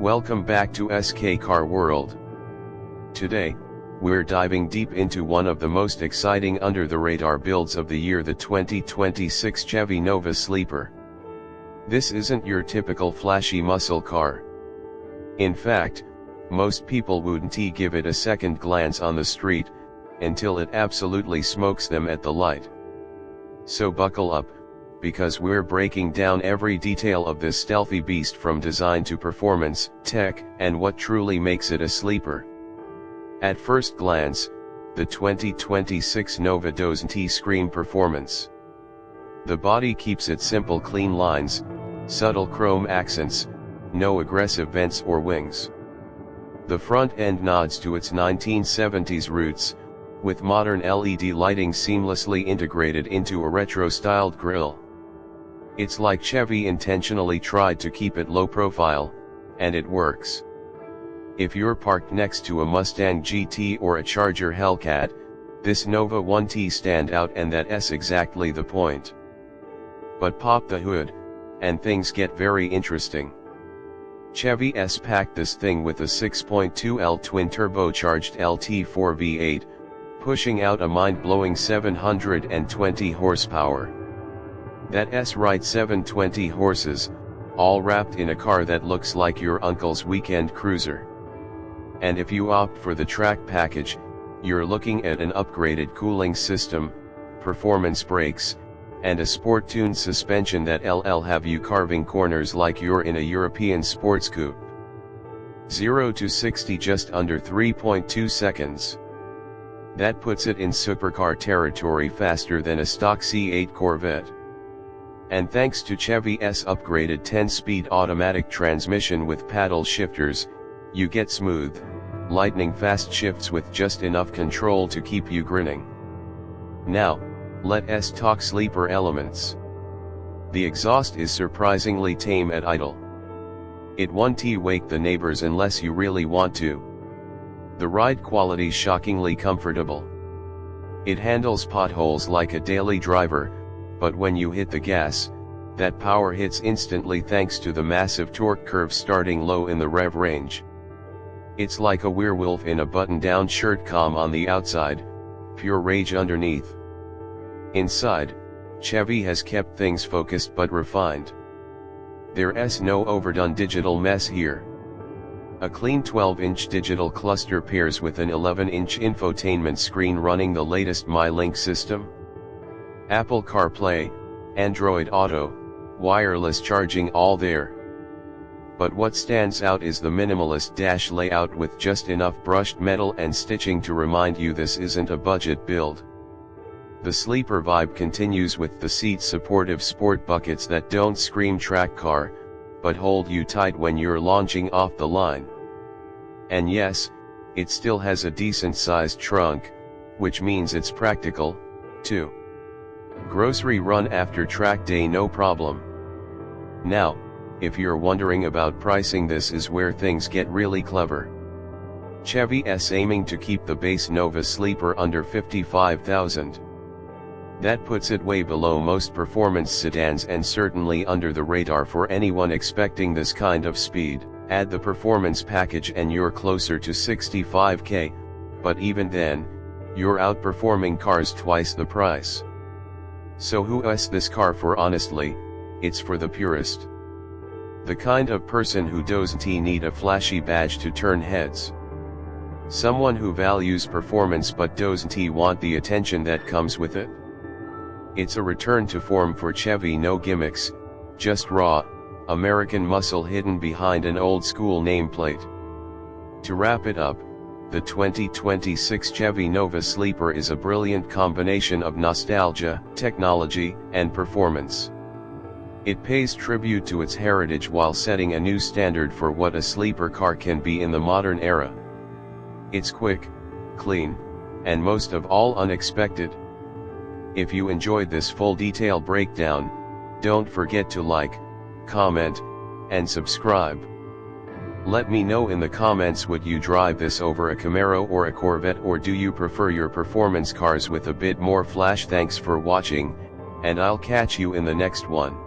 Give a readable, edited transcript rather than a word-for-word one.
Welcome back to SK Car World. Today, we're diving deep into one of the most exciting under-the-radar builds of the year, the 2026 Chevy Nova Sleeper. This isn't your typical flashy muscle car. In fact, most people wouldn't give it a second glance on the street, until it absolutely smokes them at the light. So buckle up, because we're breaking down every detail of this stealthy beast, from design to performance, tech, and what truly makes it a sleeper. At first glance, the 2026 Nova doesn't scream performance. The body keeps it simple: clean lines, subtle chrome accents, no aggressive vents or wings. The front end nods to its 1970s roots, with modern LED lighting seamlessly integrated into a retro-styled grille. It's like Chevy intentionally tried to keep it low profile, and it works. If you're parked next to a Mustang GT or a Charger Hellcat, this Nova won't stand out, and that's exactly the point. But pop the hood, and things get very interesting. Chevy's packed this thing with a 6.2L twin-turbocharged LT4 V8, pushing out a mind-blowing 720 horsepower. That's right, 720 horses, all wrapped in a car that looks like your uncle's weekend cruiser. And if you opt for the track package, you're looking at an upgraded cooling system, performance brakes, and a sport-tuned suspension that'll have you carving corners like you're in a European sports coupe. 0 to 60 just under 3.2 seconds. That puts it in supercar territory, faster than a stock C8 Corvette. And thanks to Chevy's upgraded 10-speed automatic transmission with paddle shifters, you get smooth, lightning-fast shifts with just enough control to keep you grinning. Now, let's talk sleeper elements. The exhaust is surprisingly tame at idle. It won't wake the neighbors unless you really want to. The ride quality's shockingly comfortable. It handles potholes like a daily driver, but when you hit the gas, that power hits instantly thanks to the massive torque curve starting low in the rev range. It's like a werewolf in a button-down shirt, calm on the outside, pure rage underneath. Inside, Chevy has kept things focused but refined. There's no overdone digital mess here. A clean 12-inch digital cluster pairs with an 11-inch infotainment screen running the latest MyLink system. Apple CarPlay, Android Auto, wireless charging, all there. But what stands out is the minimalist dash layout with just enough brushed metal and stitching to remind you this isn't a budget build. The sleeper vibe continues with the seat-supportive sport buckets that don't scream track car, but hold you tight when you're launching off the line. And yes, it still has a decent-sized trunk, which means it's practical, too. Grocery run after track day, no problem. Now, if you're wondering about pricing, this is where things get really clever. Chevy's aiming to keep the base Nova Sleeper under $55,000. That puts it way below most performance sedans and certainly under the radar for anyone expecting this kind of speed. Add the performance package and you're closer to $65K, but even then, you're outperforming cars twice the price. So who's this car for? Honestly, it's for the purist. The kind of person who doesn't need a flashy badge to turn heads. Someone who values performance but doesn't want the attention that comes with it. It's a return to form for Chevy, no gimmicks, just raw, American muscle hidden behind an old-school nameplate. To wrap it up, the 2026 Chevy Nova Sleeper is a brilliant combination of nostalgia, technology, and performance. It pays tribute to its heritage while setting a new standard for what a sleeper car can be in the modern era. It's quick, clean, and most of all unexpected. If you enjoyed this full detail breakdown, don't forget to like, comment, and subscribe. Let me know in the comments, would you drive this over a Camaro or a Corvette, or do you prefer your performance cars with a bit more flash? Thanks for watching, and I'll catch you in the next one.